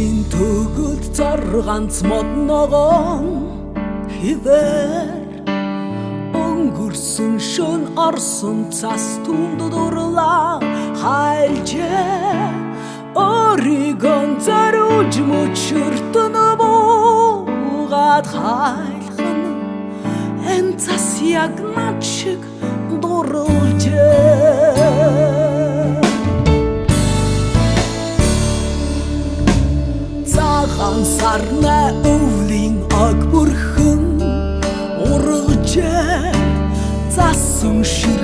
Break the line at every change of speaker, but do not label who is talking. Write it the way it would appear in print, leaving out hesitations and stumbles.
Өвлийн төгөлд зарганц модногоон хивээр өнгөрсөн шөн орсон цас түнд дурлаа хайлжээ өөрийгөө зориулж мөчөртөн буугаад хайлхан энэ цас яг над шиг дурлжээ Сарна өвлийн аг бүрхэн уралжээ засан шир